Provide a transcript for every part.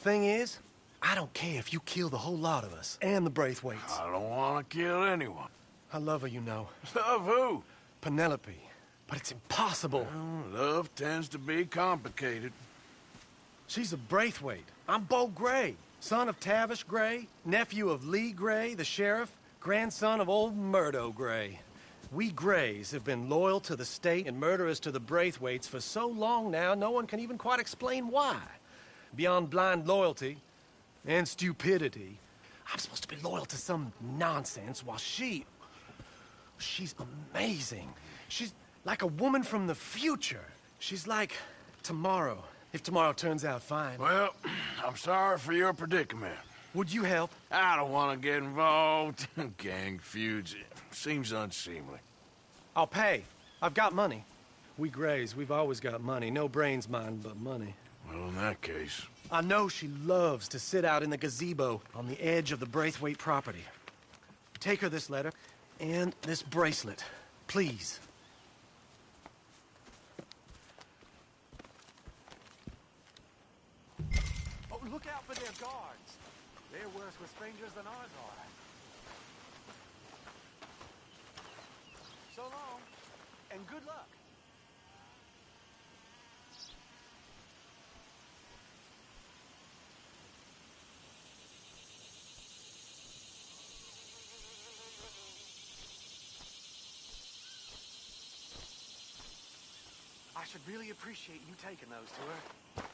Thing is, I don't care if you kill the whole lot of us, and the Braithwaites. I don't want to kill anyone. I love her, you know. Love who? Penelope. But it's impossible. Well, love tends to be complicated. She's a Braithwaite. I'm Beau Gray, son of Tavish Gray, nephew of Lee Gray, the sheriff, grandson of old Murdo Gray. We Grays have been loyal to the state and murderers to the Braithwaites for so long now, no one can even quite explain why. Beyond blind loyalty and stupidity, I'm supposed to be loyal to some nonsense while she's amazing. She's like a woman from the future. She's like tomorrow, if tomorrow turns out fine. Well, I'm sorry for your predicament. Would you help? I don't want to get involved in gang feuds. It seems unseemly. I'll pay. I've got money. We Grays, we've always got money. No brains, mind, but money. Well, in that case... I know she loves to sit out in the gazebo on the edge of the Braithwaite property. Take her this letter and this bracelet, please. Oh, look out for their guards. They're worse with strangers than ours are. So long, and good luck. I should really appreciate you taking those to her.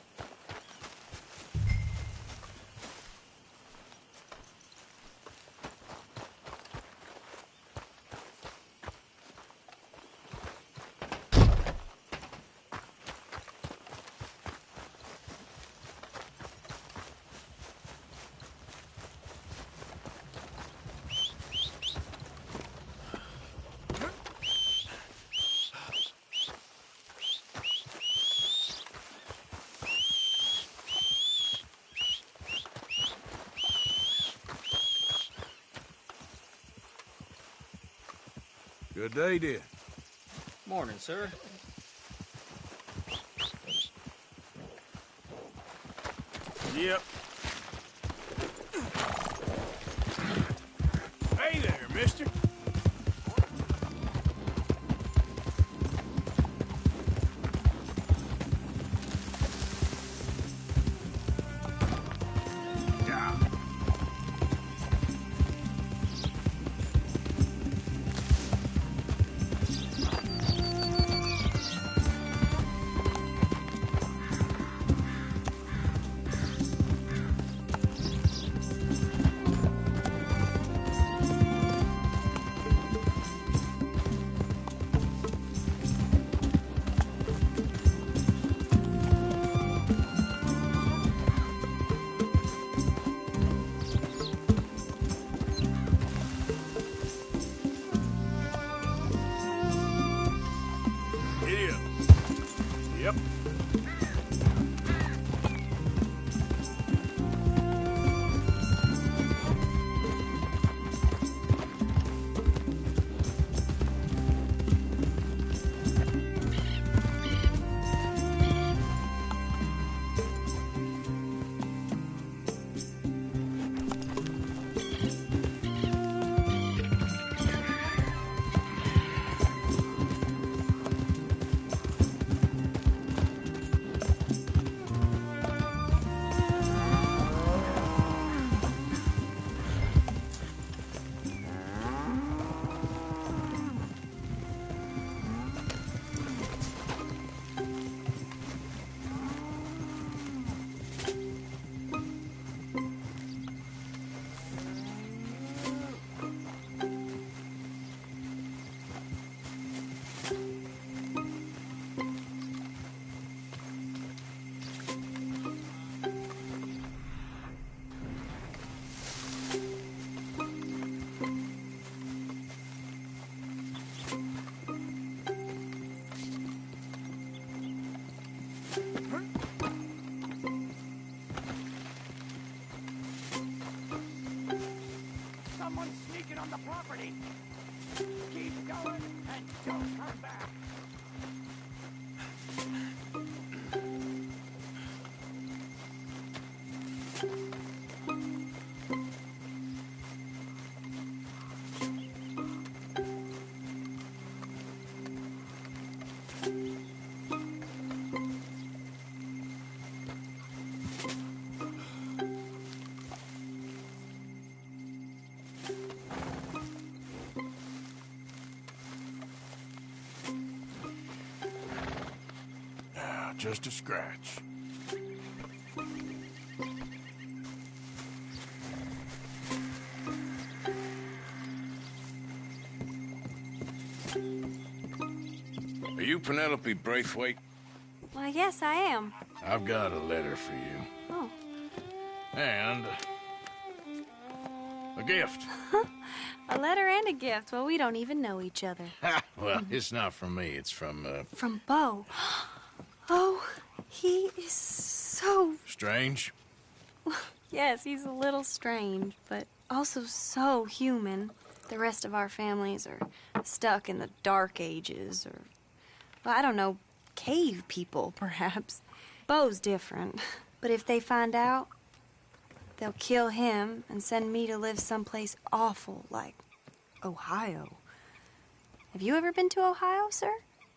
Good day, dear. Morning, sir. Yep. Hey there, mister. Yep. Someone's sneaking on the property. Keep going and don't turn back. Just a scratch. Are you Penelope Braithwaite? Why, yes, I am. I've got a letter for you. Oh. And a gift. A letter and a gift. Well, we don't even know each other. Well, it's not from me. It's from, From Bo. Oh, he is so... Strange. Yes, he's a little strange, but also so human. The rest of our families are stuck in the Dark Ages, or, well, I don't know, cave people, perhaps. Bo's different, but if they find out, they'll kill him and send me to live someplace awful like Ohio. Have you ever been to Ohio, sir?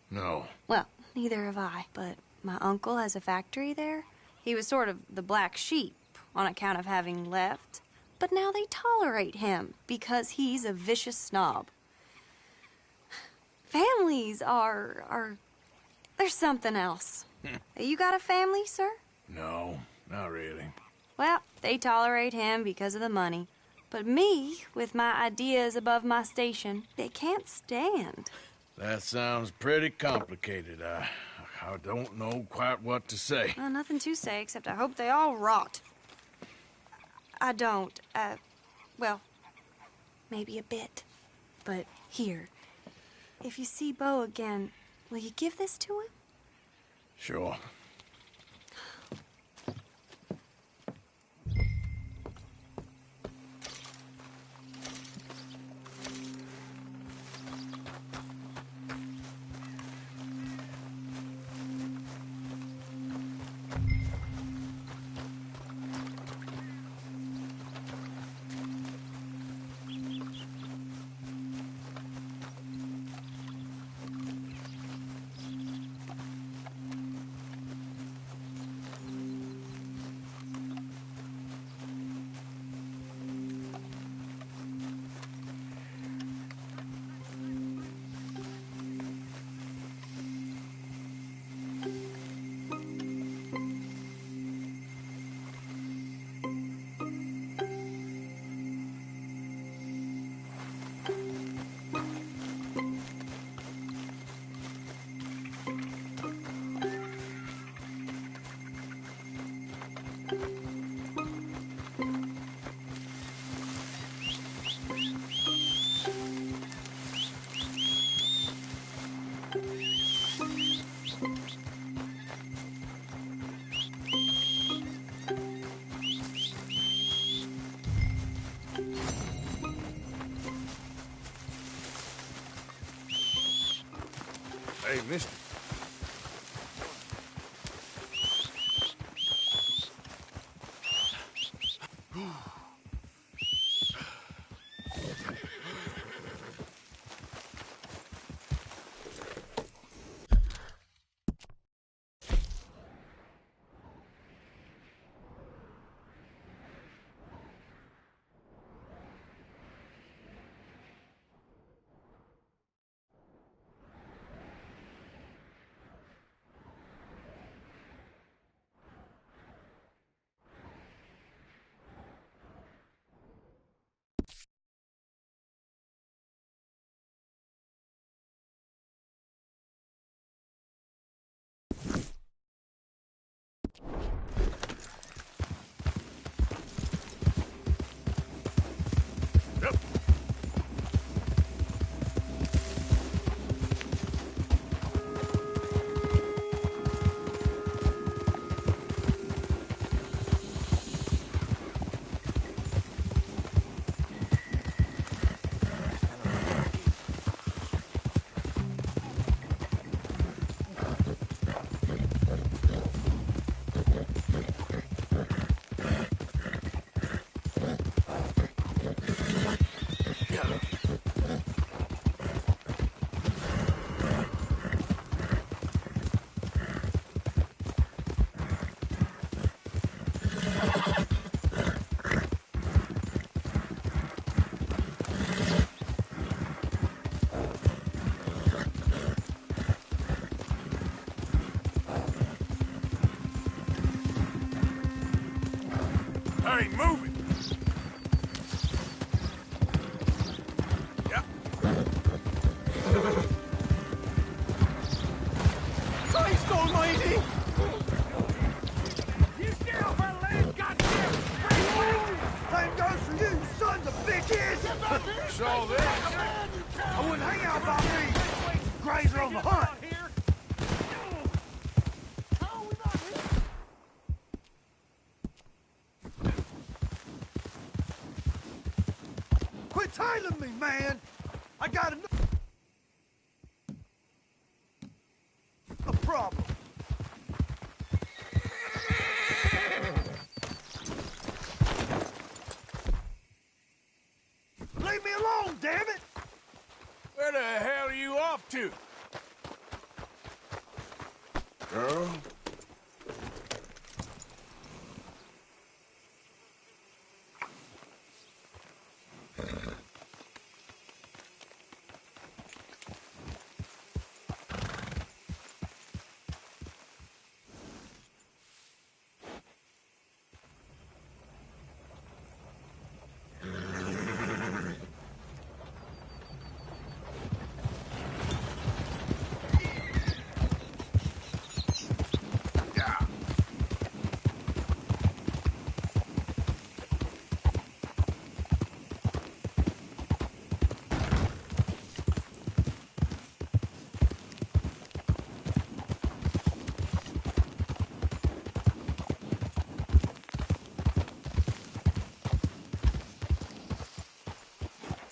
No. Well, neither have I, but my uncle has a factory there. He was sort of the black sheep on account of having left, but now they tolerate him because he's a vicious snob. Families are there's something else. You got a family, sir? No, not really. Well, they tolerate him because of the money. But me, with my ideas above my station, they can't stand. That sounds pretty complicated. I don't know quite what to say. Well, nothing to say, except I hope they all rot. I don't, well, maybe a bit. But here, if you see Bo again, will you give this to him? Sure. Hey, mister. Hey, move it! Yeah. Christ almighty! You down for land, goddamn braithwaite! Same goes for you, sons of bitches! Saw this? I wouldn't hang out by me. Grays are on the hunt. Quit tailing me, man! I got a problem. Leave me alone, damn it! Where the hell are you off to? Girl?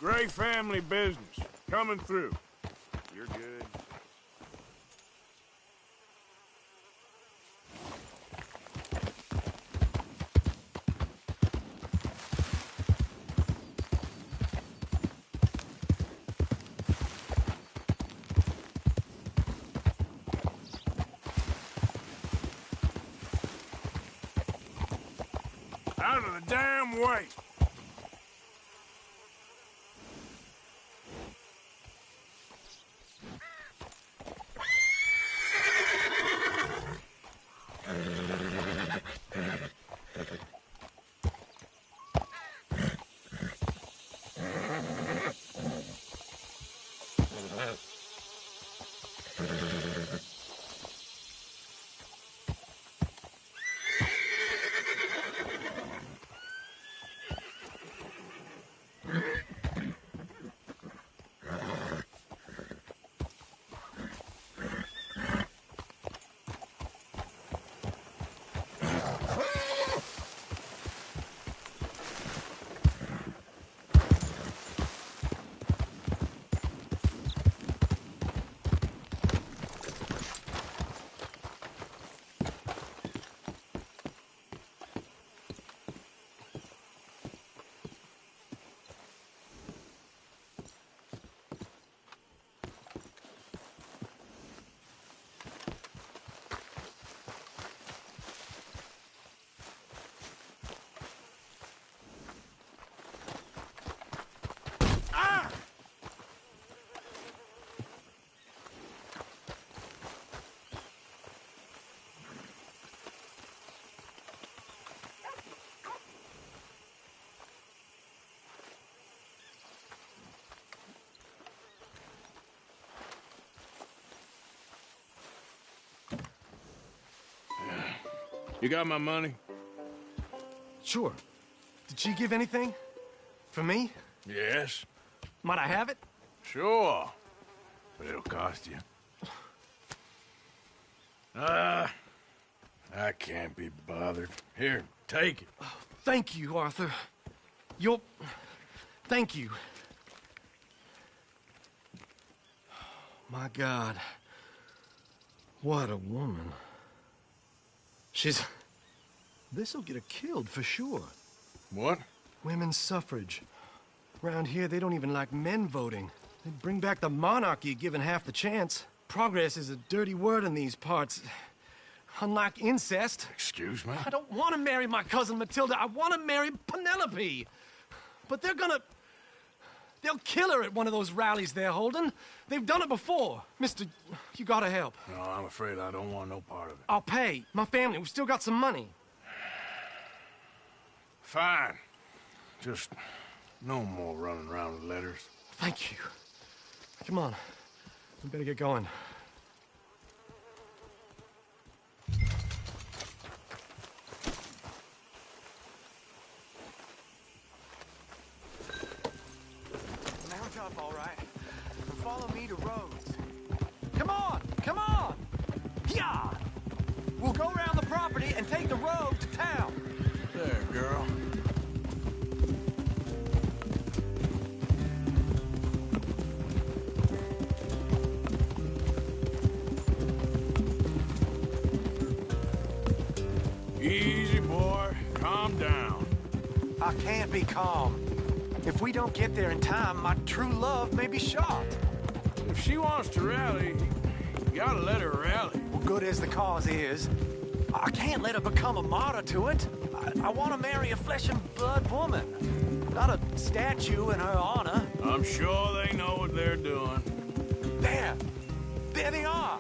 Great family business. Coming through. You're good. Out of the damn way! You got my money? Sure. Did she give anything? For me? Yes. Might I have it? Sure. But it'll cost you. I can't be bothered. Here, take it. Thank you, Arthur. You'll... Thank you. My God. What a woman. She's... This'll get her killed for sure. What? Women's suffrage. Around here, they don't even like men voting. They'd bring back the monarchy given half the chance. Progress is a dirty word in these parts. Unlike incest. Excuse me? I don't want to marry my cousin Matilda. I want to marry Penelope. But they're gonna... They'll kill her at one of those rallies they're holding. They've done it before. Mister, you gotta help. No, I'm afraid I don't want no part of it. I'll pay. My family, we've still got some money. Fine. Just no more running around with letters. Thank you. Come on. We better get going. Mount up, all right. And follow me to Rhodes. Come on! Come on! Yeah! We'll go around the property and take the road to town. There, girl. Easy, boy. Calm down. I can't be calm. If we don't get there in time, my true love may be shot. If she wants to rally, you gotta let her rally. Well, good as the cause is, I can't let her become a martyr to it. I want to marry a flesh and blood woman, not a statue in her honor. I'm sure they know what they're doing. There! There they are!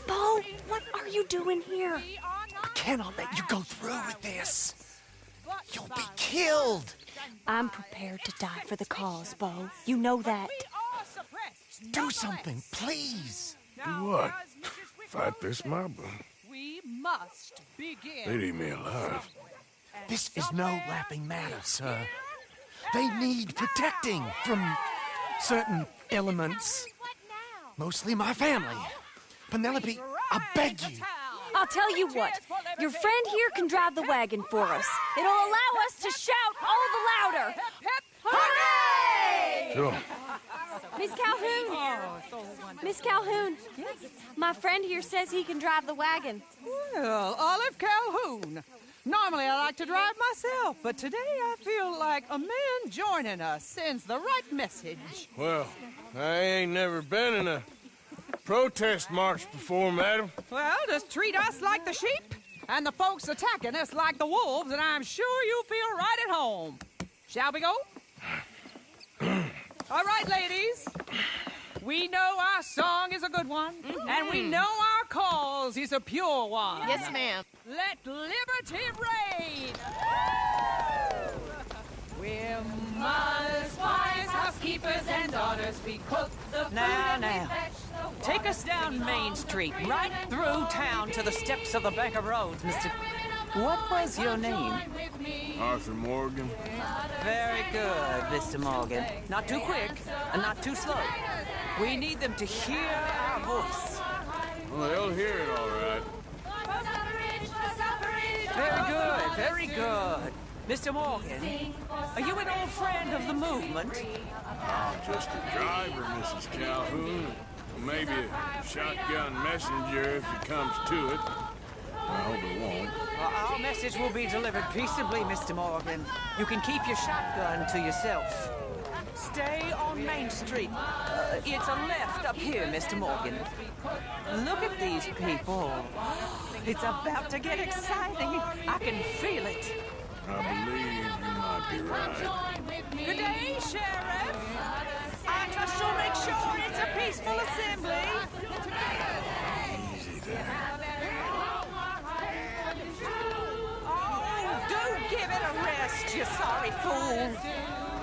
Bo, what are you doing here? I cannot let you go through with this. You'll be killed. I'm prepared to die for the cause, Bo. You know that. Do something, please. Do what? Fight this mob? We must begin. They'd eat me alive. This is no laughing matter, sir. They need protecting from certain elements. Mostly my family. Penelope, I beg you. I'll tell you what. Your friend here can drive the wagon for us. It'll allow us to shout all the louder. Hooray! Sure. Miss Calhoun. Miss Calhoun. My friend here says he can drive the wagon. Well, Olive Calhoun. Normally I like to drive myself, but today I feel like a man joining us sends the right message. Well, I ain't never been in a protest march before, madam. Well, just treat us like the sheep, and the folks attacking us like the wolves, and I'm sure you'll feel right at home. Shall we go? All right, ladies. We know our song is a good one, and we know our cause is a pure one. Yes, ma'am. Let liberty reign! We're mothers, wives, housekeepers, and daughters. We cook the food Now. Take us down Main Street, right through town to the steps of the Bank of Rhodes, Mr. What was your name? Arthur Morgan. Very good, Mr. Morgan. Not too quick, and not too slow. We need them to hear our voice. Well, they'll hear it all right. Very good, very good. Mr. Morgan, are you an old friend of the movement? I'm just a driver, Mrs. Calhoun. Maybe a shotgun messenger if it comes to it. I hope it won't. Our message will be delivered peaceably, Mr. Morgan. You can keep your shotgun to yourself. Stay on Main Street. It's a left up here, Mr. Morgan. Look at these people. It's about to get exciting. I can feel it. I believe you might be right. Good day, Sheriff. I trust you'll make sure it's a peaceful assembly. Easy there. Oh, do give it a rest, you sorry fool.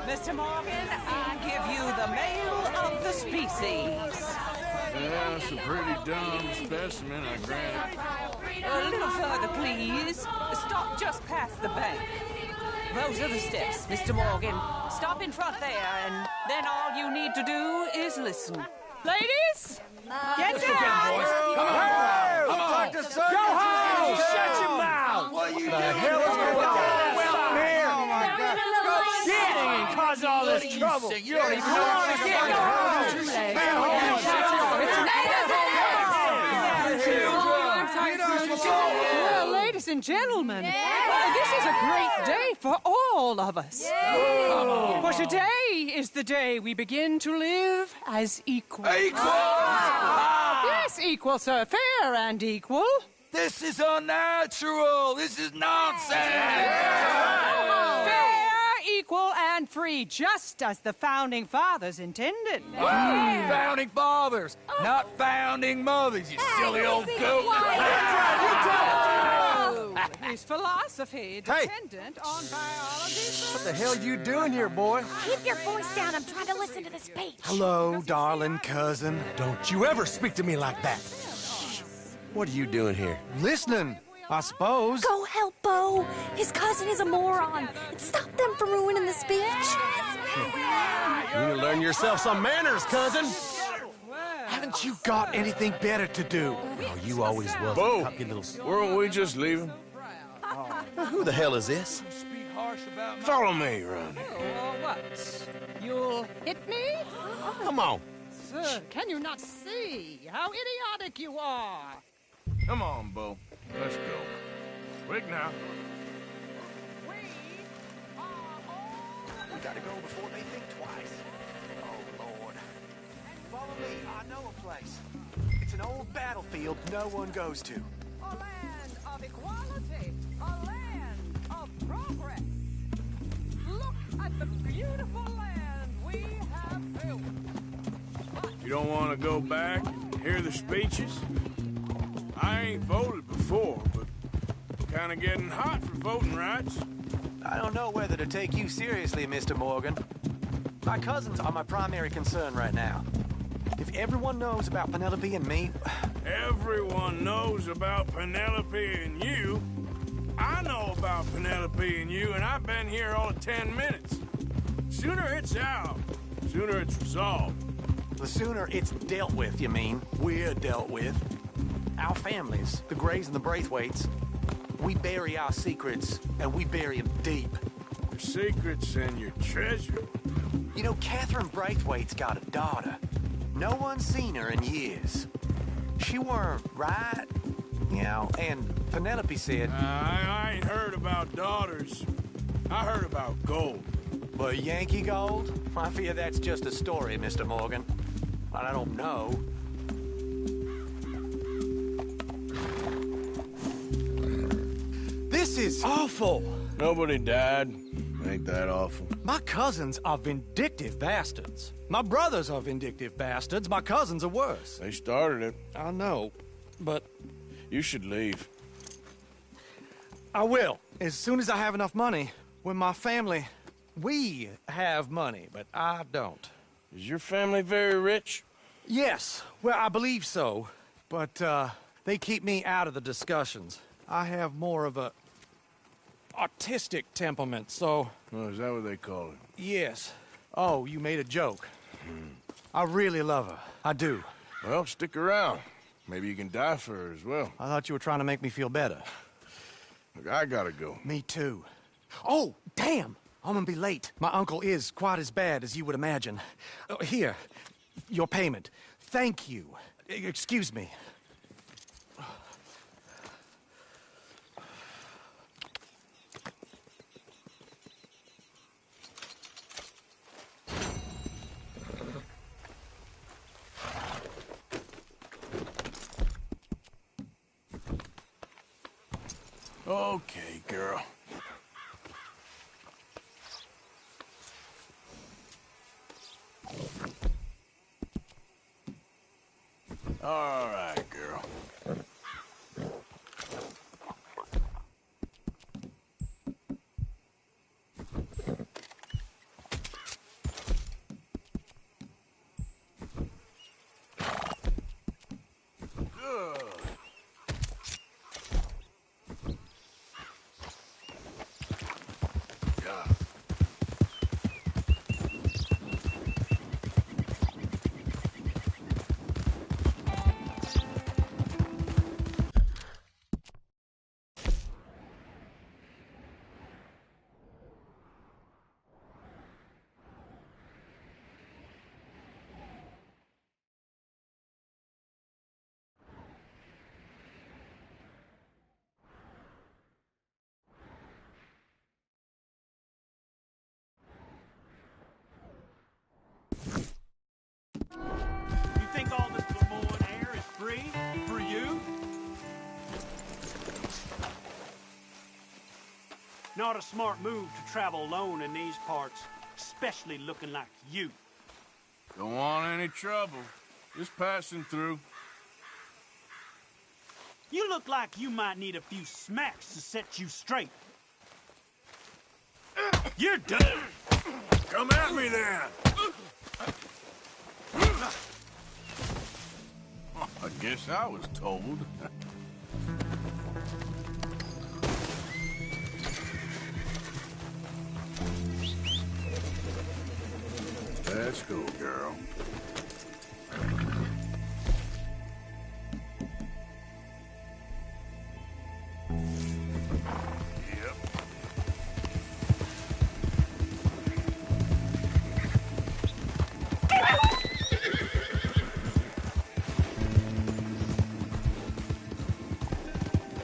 Mr. Morgan, I give you the male of the species. Yeah, it's a pretty dumb specimen, I grant. A little further, please. Stop just past the bank. Those are the steps, Mr. Morgan. Stop in front there, and then all you need to do is listen. Ladies, get down! Come on! Dr. Go home! Shut your mouth! What are you doing? The hell is going on here? Oh, my God. Shit! And cause all this trouble. You don't even know what to get. Well, ladies and gentlemen, this is a great day for all of us. For today is the day we begin to live as equals. Equals? Yes, equal, sir. Fair and equal. This is unnatural. This is nonsense. Fair, equal and free, just as the Founding Fathers intended. Founding fathers, not founding mothers, you silly old goat. His philosophy dependent on biology. What the hell you doing here, boy? Keep your voice down. I'm trying to listen to the speech. Hello, darling cousin. Don't you ever speak to me like that. What are you doing here? Listening, I suppose. Go help Bo. His cousin is a moron. Stop them from ruining the speech. You need to learn yourself some manners, cousin. Haven't you got anything better to do? Oh, you always was. Bo, a little... weren't we just leaving? Who the hell is this? Follow me around here. Oh, what? You'll hit me? Come on. Sir, can you not see how idiotic you are? Come on, Bo. Let's go. Quick now. We gotta go before they think twice. Oh, Lord. Follow me. I know a place. It's an old battlefield no one goes to. A land of equality, a land of progress. Look at the beautiful land we have built. You don't want to go back and hear the speeches? I ain't voted before, but kind of getting hot for voting rights. I don't know whether to take you seriously, Mr. Morgan. My cousins are my primary concern right now. If everyone knows about Penelope and me... Everyone knows about Penelope and you. I know about Penelope and you, and I've been here all of 10 minutes. Sooner it's out, sooner it's resolved. The sooner it's dealt with, you mean? We're dealt with. Our families, the Grays and the Braithwaites, we bury our secrets, and we bury them deep. Your secrets and your treasure. You know, Catherine Braithwaite's got a daughter. No one's seen her in years. She weren't right, you know, and Penelope said... I ain't heard about daughters. I heard about gold. But Yankee gold? I fear that's just a story, Mr. Morgan. But I don't know. This is awful. Nobody died. Ain't that awful? My cousins are vindictive bastards. My brothers are vindictive bastards. My cousins are worse. They started it. I know, but... You should leave. I will, as soon as I have enough money. When my family... We have money, but I don't. Is your family very rich? Yes, well, I believe so. But, they keep me out of the discussions. I have more of a... artistic temperament, so... Oh, is that what they call it? Yes. Oh, you made a joke. I really love her. I do. Well, stick around. Maybe you can die for her as well. I thought you were trying to make me feel better. Look, I gotta go. Me too. Oh, damn! I'm gonna be late. My uncle is quite as bad as you would imagine. Here, your payment. Thank you. Excuse me. Okay, girl. All right, girl. Good. Yeah. Not a smart move to travel alone in these parts, especially looking like you. Don't want any trouble. Just passing through. You look like you might need a few smacks to set you straight. You're done. Come at me then. I guess I was told. Let's go, girl. Yep.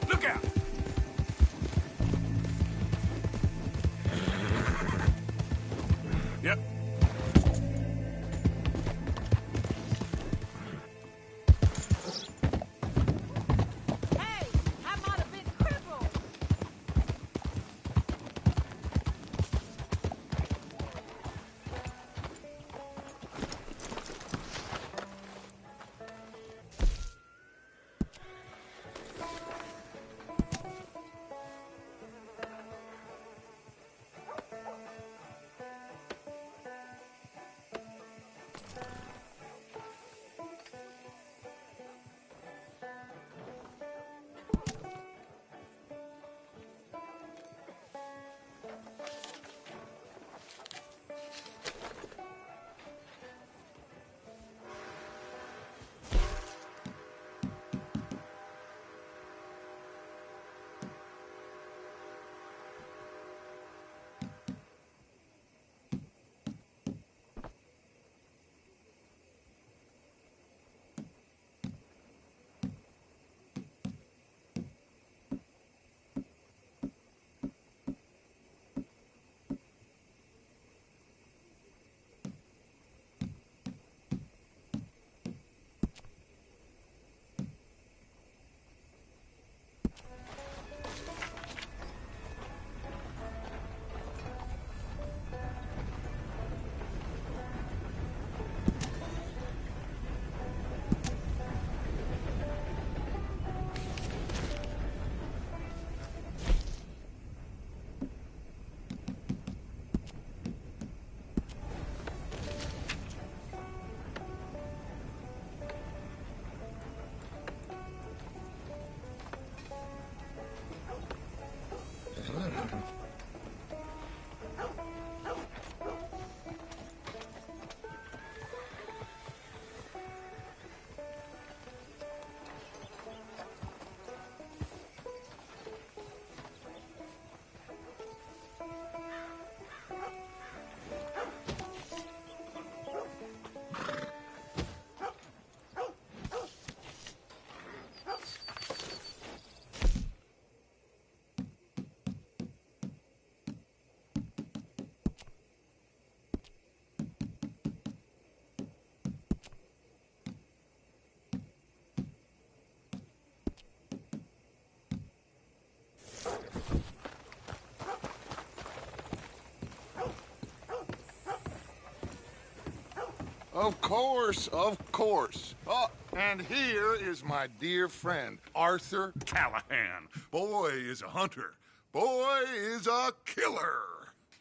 Look out! Yep. Of course, of course. Oh, and here is my dear friend, Arthur Callahan. Boy is a hunter. Boy is a killer.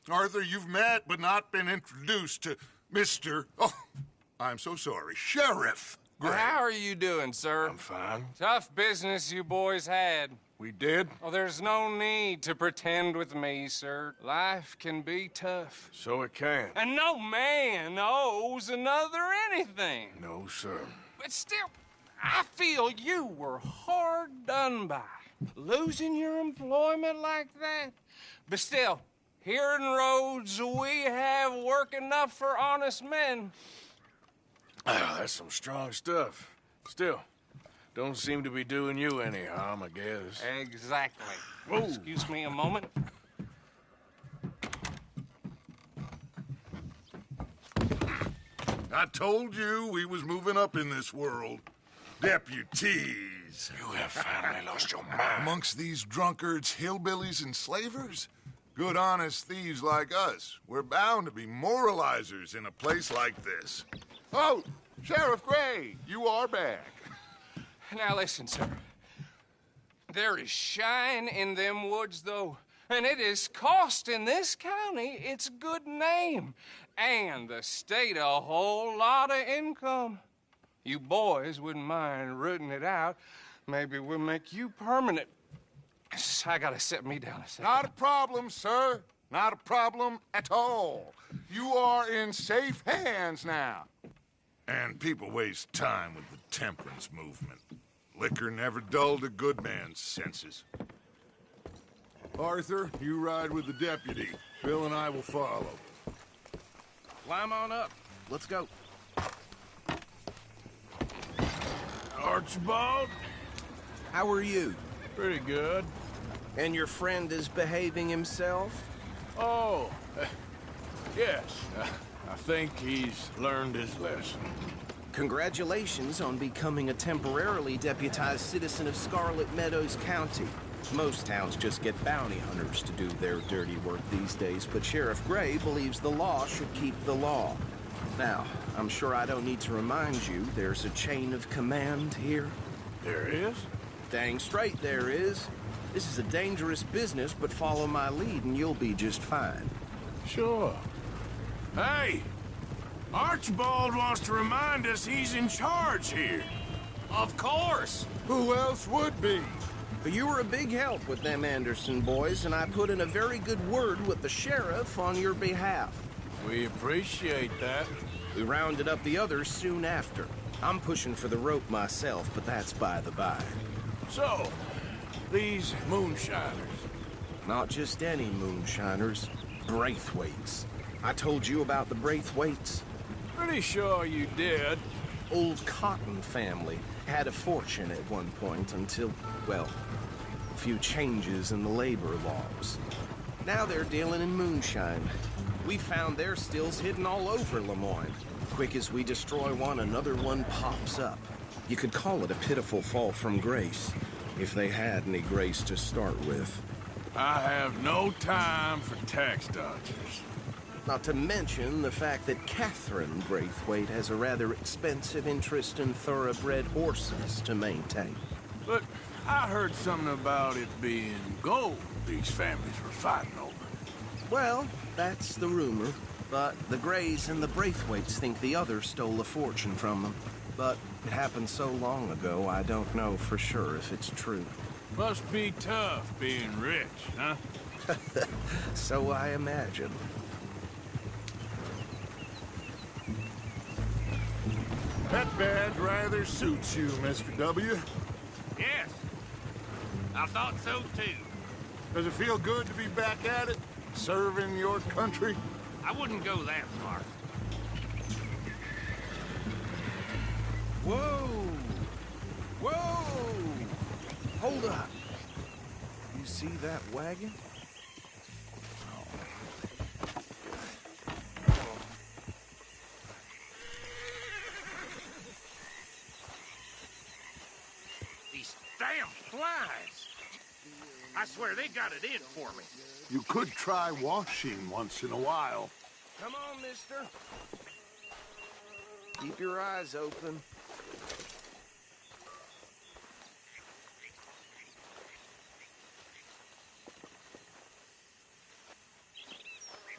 Arthur, you've met but not been introduced to Mr. Oh, I'm so sorry, Sheriff Gray. How are you doing, sir? I'm fine. Tough business you boys had. We did? Oh, there's no need to pretend with me, sir. Life can be tough. So it can. And no man owes another anything. No, sir. But still, I feel you were hard done by. Losing your employment like that. But still, here in Rhodes, we have work enough for honest men. Ah, that's some strong stuff. Still, don't seem to be doing you any harm, I guess. Exactly. Whoa. Excuse me a moment. I told you we was moving up in this world. Deputies. You have finally lost your mind. Amongst these drunkards, hillbillies, and slavers, Good, honest thieves like us. We're bound to be moralizers in a place like this. Oh, Sheriff Gray, you are back. Now listen, sir. There is shine in them woods, though, and it is costing this county its good name and the state a whole lot of income. You boys wouldn't mind rooting it out. Maybe we'll make you permanent. I gotta set me down a second. Not a problem, sir. Not a problem at all. You are in safe hands now. And people waste time with the temperance movement. Liquor never dulled a good man's senses. Arthur, you ride with the deputy. Bill and I will follow. Climb on up. Let's go. Archibald? How are you? Pretty good. And your friend is behaving himself? Oh, yes. I think he's learned his lesson. Congratulations on becoming a temporarily deputized citizen of Scarlet Meadows County. Most towns just get bounty hunters to do their dirty work these days, but Sheriff Gray believes the law should keep the law. Now, I'm sure I don't need to remind you there's a chain of command here. There is? Dang straight there is. This is a dangerous business, but follow my lead and you'll be just fine. Sure. Hey! Archibald wants to remind us he's in charge here. Of course! Who else would be? You were a big help with them Anderson boys, and I put in a very good word with the sheriff on your behalf. We appreciate that. We rounded up the others soon after. I'm pushing for the rope myself, but that's by the by. So, these moonshiners. Not just any moonshiners. Braithwaites. I told you about the Braithwaites? Pretty sure you did. Old Cotton family had a fortune at one point until, well, a few changes in the labor laws. Now they're dealing in moonshine. We found their stills hidden all over Lemoyne. Quick as we destroy one, another one pops up. You could call it a pitiful fall from grace, if they had any grace to start with. I have no time for tax dodgers. Not to mention the fact that Catherine Braithwaite has a rather expensive interest in thoroughbred horses to maintain. But I heard something about it being gold these families were fighting over. Well, that's the rumor. But the Grays and the Braithwaites think the others stole a fortune from them. But it happened so long ago, I don't know for sure if it's true. Must be tough being rich, huh? So I imagine. That badge rather suits you, Mr. W. Yes. I thought so, too. Does it feel good to be back at it? Serving your country? I wouldn't go that far. Whoa! Whoa! Hold up. You see that wagon? These damn flies. I swear they got it in for me. You could try washing once in a while. Come on, mister. Keep your eyes open.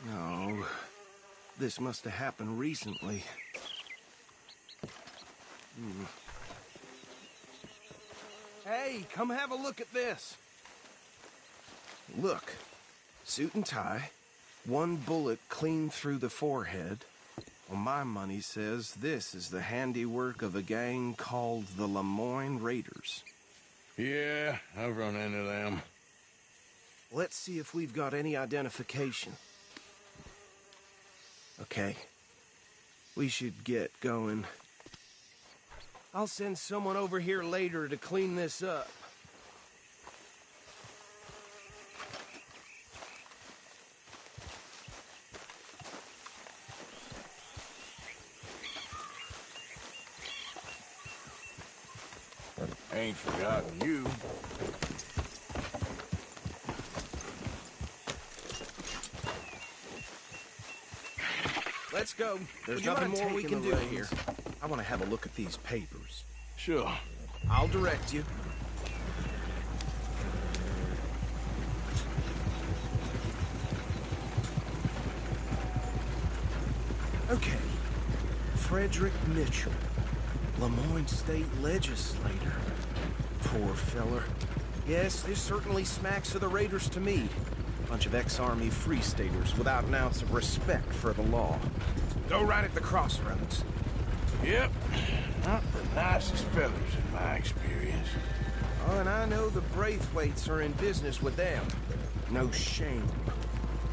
No, this must have happened recently. Hey, come have a look at this. Look, suit and tie, one bullet clean through the forehead. Well, my money says this is the handiwork of a gang called the Lemoyne Raiders. Yeah, I've run into them. Let's see if we've got any identification. Okay. We should get going. I'll send someone over here later to clean this up. Ain't forgotten you. go. There's nothing more we can do here. I want to have a look at these papers. Sure. I'll direct you. Okay. Frederick Mitchell, Lemoyne State Legislator. Poor feller. Yes, this certainly smacks of the Raiders to me. Bunch of ex-Army Free Staters without an ounce of respect for the law. Go right at the crossroads. Yep. Not the nicest fellas in my experience. Oh, and I know the Braithwaites are in business with them. No shame.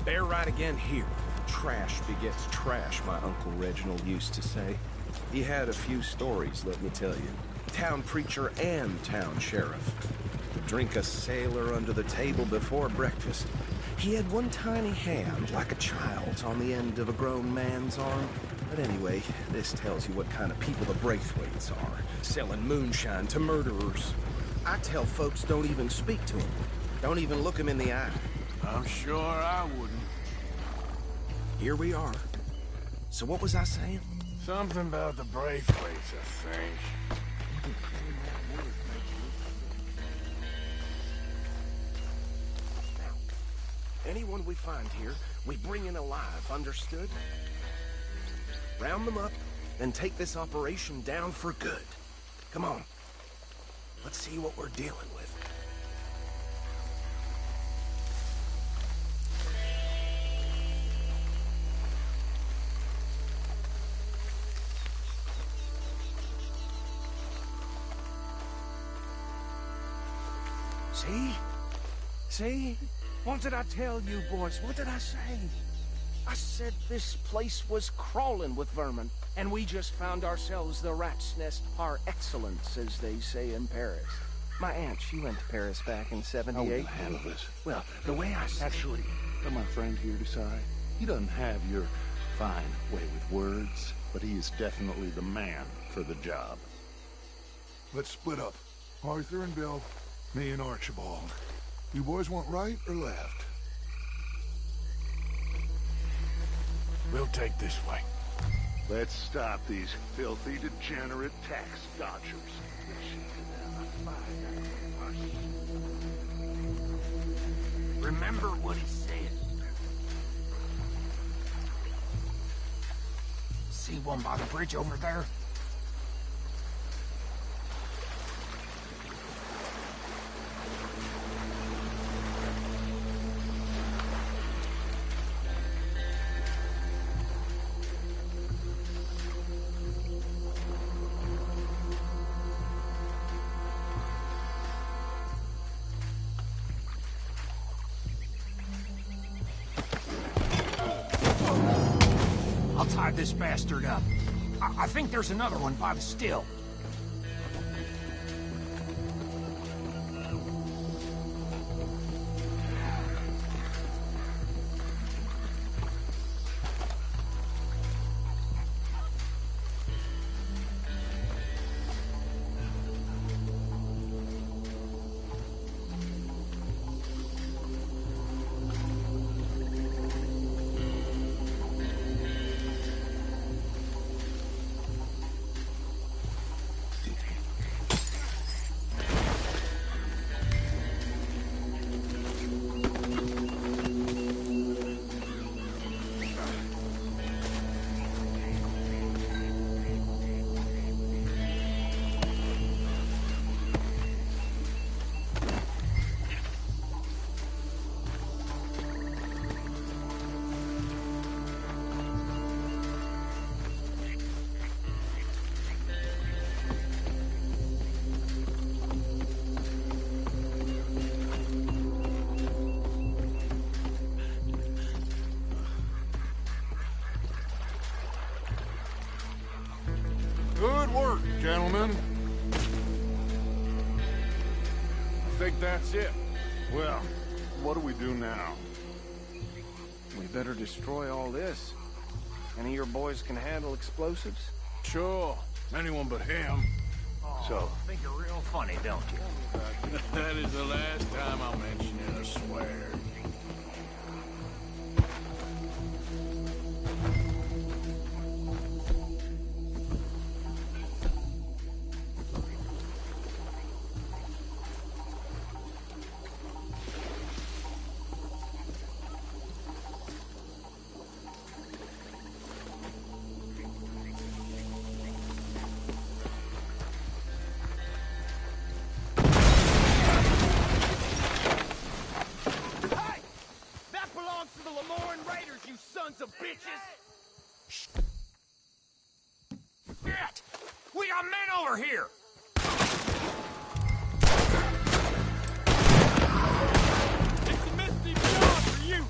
They're right again here. Trash begets trash, my Uncle Reginald used to say. He had a few stories, let me tell you. Town preacher and town sheriff. Would drink a sailor under the table before breakfast. He had one tiny hand, like a child's, on the end of a grown man's arm. But anyway, this tells you what kind of people the Braithwaites are. Selling moonshine to murderers. I tell folks don't even speak to them. Don't even look them in the eye. I'm sure I wouldn't. Here we are. So what was I saying? Something about the Braithwaites, I think. Anyone we find here, we bring in alive, understood? Round them up, then take this operation down for good. Come on. Let's see what we're dealing with. See? See? What did I tell you, boys? What did I say? I said this place was crawling with vermin, and we just found ourselves the rat's nest par excellence, as they say in Paris. My aunt, she went to Paris back in '78. I wouldn't handle this. Well, the way I said... Actually, let my friend here decide. He doesn't have your fine way with words, but he is definitely the man for the job. Let's split up. Arthur and Bill, me and Archibald. You boys want right or left? We'll take this way. Let's stop these filthy, degenerate tax dodgers. Remember what he said. See one by the bridge over there? I'll tie this bastard up. I think there's another one by the still. Good work, gentlemen. I think that's it. Well, what do we do now? We better destroy all this. Any of your boys can handle explosives? Sure. Anyone but him. So, think you're real funny, don't you? That is the last time I'll mention it, I swear. Y'all are here. It's a misty job for you.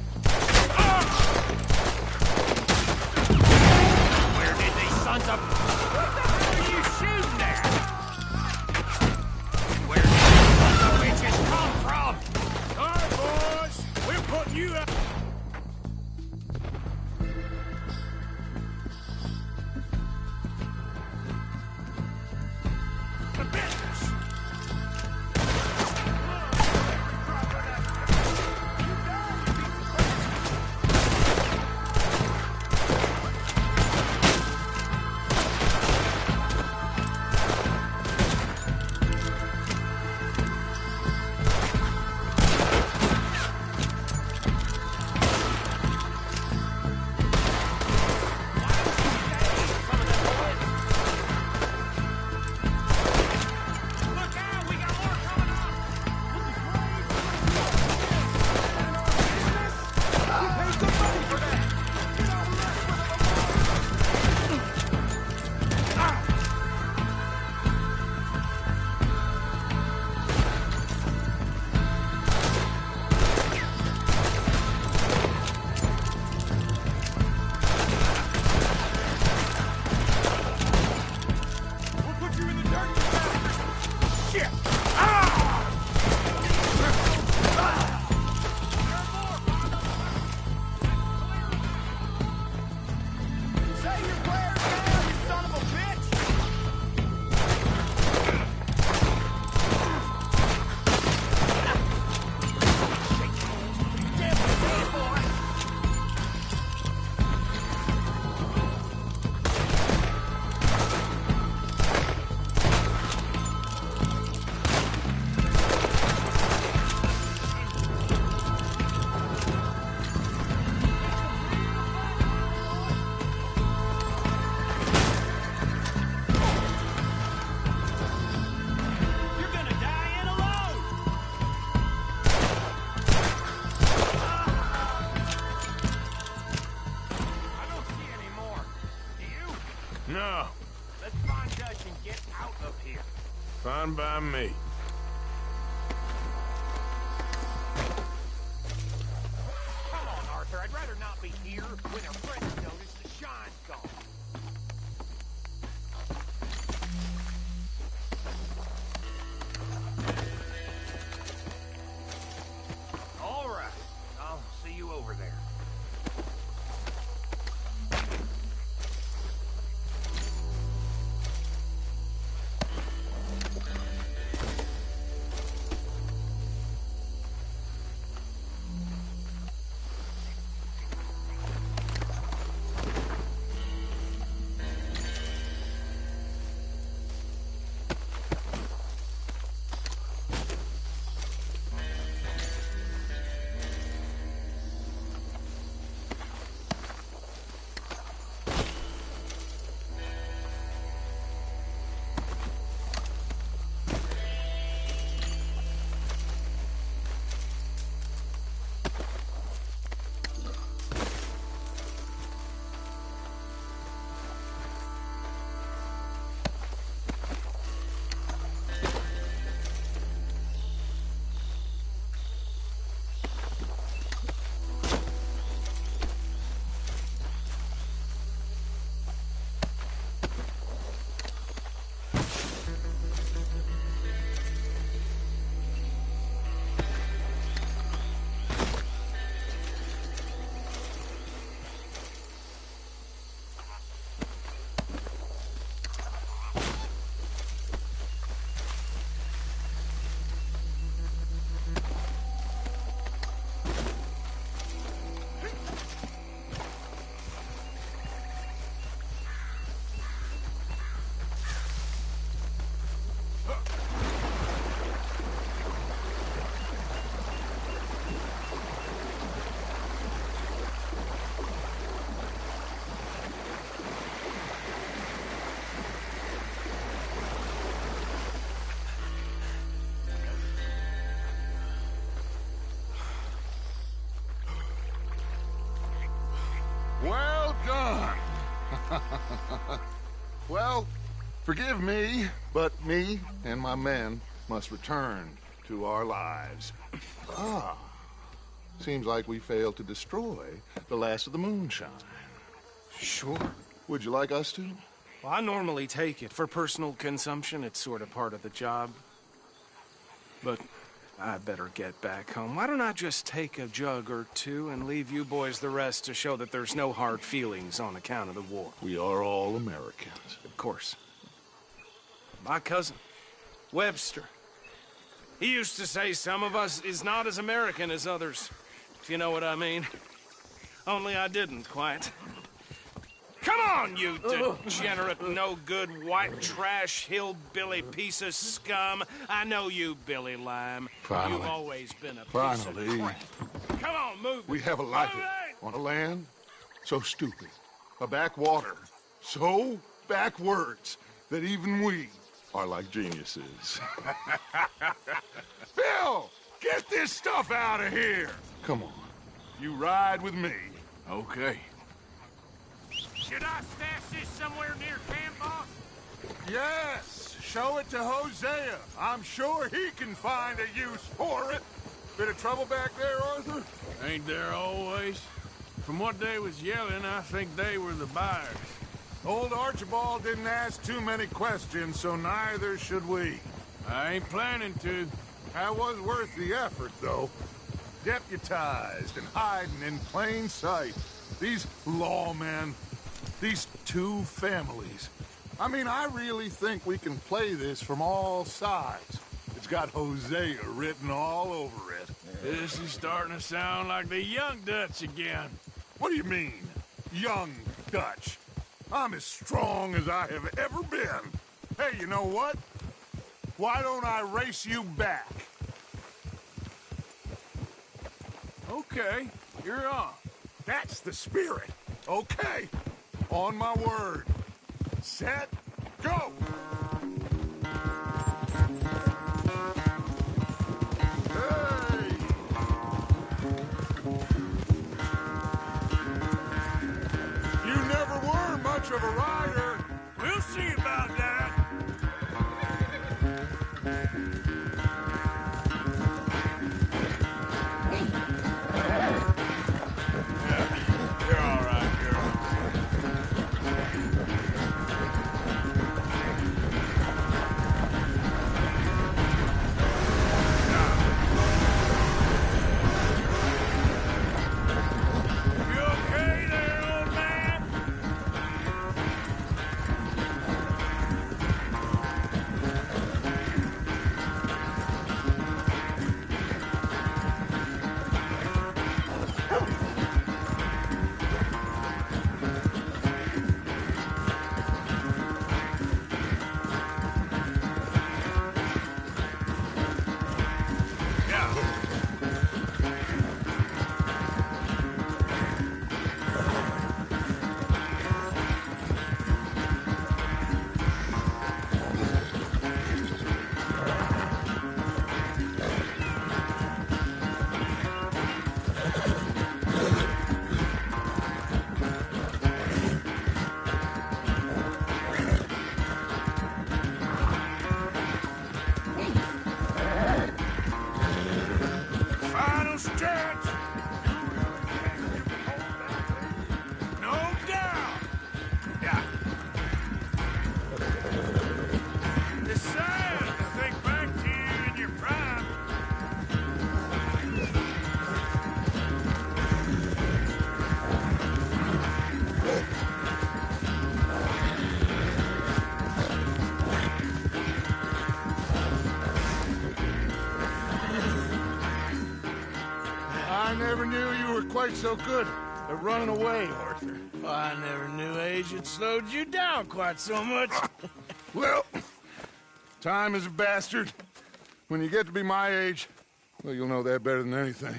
Where did these sons of... What the hell are you shooting at? Where did these sons of bitches come from? All right, boys. We're putting you out. No. Let's find Dutch and get out of here. Fine by me. Come on, Arthur. I'd rather not be here when our friends notice the shine's gone. All right. I'll see you over there. Well done. Well, Forgive me, but me and my men must return to our lives. Ah. Seems like we failed to destroy the last of the moonshine. Sure. Would you like us to? Well, I normally take it. For personal consumption, it's sort of part of the job. But I better get back home. Why don't I just take a jug or two and leave you boys the rest to show that there's no hard feelings on account of the war? We are all Americans. Of course. My cousin, Webster. He used to say some of us is not as American as others, if you know what I mean. Only I didn't quite. Come on, you degenerate, no-good, white trash, hillbilly piece of scum. I know you, Billy Lime. Finally. You've always been a piece of Finally. crap. Come on, move. We have a life on a land so stupid, a backwater so backwards that even we are like geniuses. Bill, get this stuff out of here. Come on, you ride with me. Okay. Should I stash this somewhere near camp, boss? Yes, show it to Hosea. I'm sure he can find a use for it. Bit of trouble back there, Arthur? Ain't there always? From what they was yelling, I think they were the buyers. Old Archibald didn't ask too many questions, so neither should we. I ain't planning to. That was worth the effort, though. Deputized and hiding in plain sight. These lawmen, these two families. I mean, I really think we can play this from all sides. It's got Hosea written all over it. This is starting to sound like the Young Dutch again. What do you mean, Young Dutch? I'm as strong as I have ever been. Hey, you know what? Why don't I race you back? Okay, you're on. That's the spirit. Okay, on my word. Set, go! Hey! You never were much of a rider. We'll see about that. You're all right, girl. You okay there, old man? Final stretch. No doubt. Yeah. It's sad to think back to you in your prime. I never knew you were quite so good at running away, Arthur. I never knew age had slowed you down quite so much. Well, time is a bastard. When you get to be my age, well, you'll know that better than anything.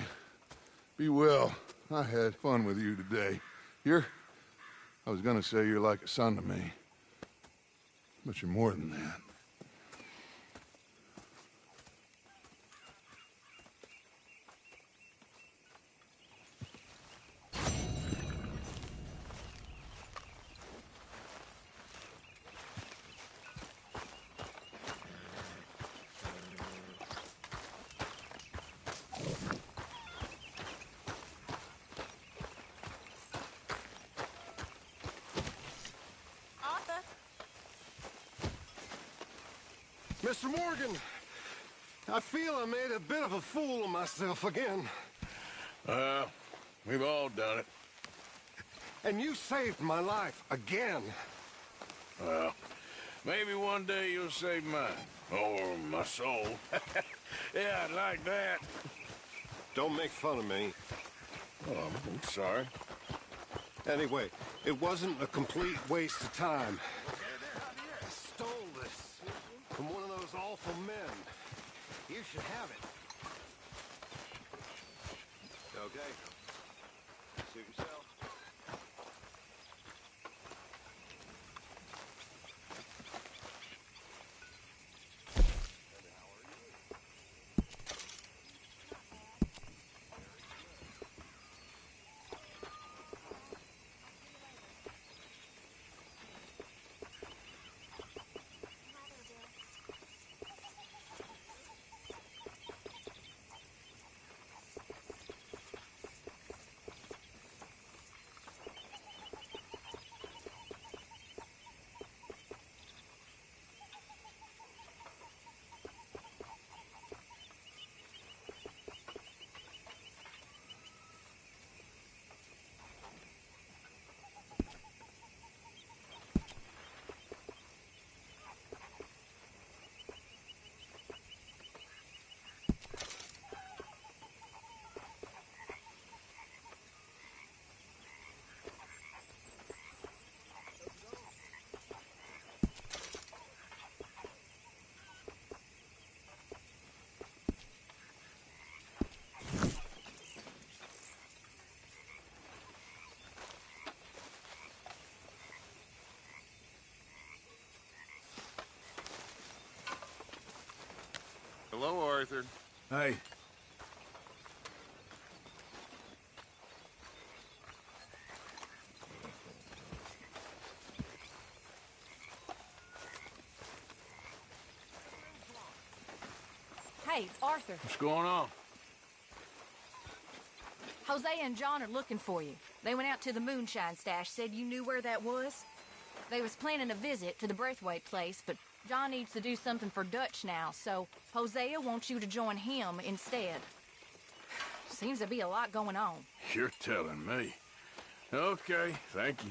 Be well. I had fun with you today. I was gonna say you're like a son to me. But you're more than that. Mr. Morgan, I feel I made a bit of a fool of myself again. We've all done it. And you saved my life again. Well, maybe one day you'll save mine. Or my soul. Yeah, I'd like that. Don't make fun of me. Oh, I'm sorry. Anyway, it wasn't a complete waste of time. I stole this from one of those awful men. You should have it. Okay. Suit yourself. Hello, Arthur. Hey. Hey, it's Arthur. What's going on? Hosea and John are looking for you. They went out to the moonshine stash, said you knew where that was. They was planning a visit to the Braithwaite place, but John needs to do something for Dutch now, so Hosea wants you to join him instead. Seems to be a lot going on. You're telling me. Okay, thank you.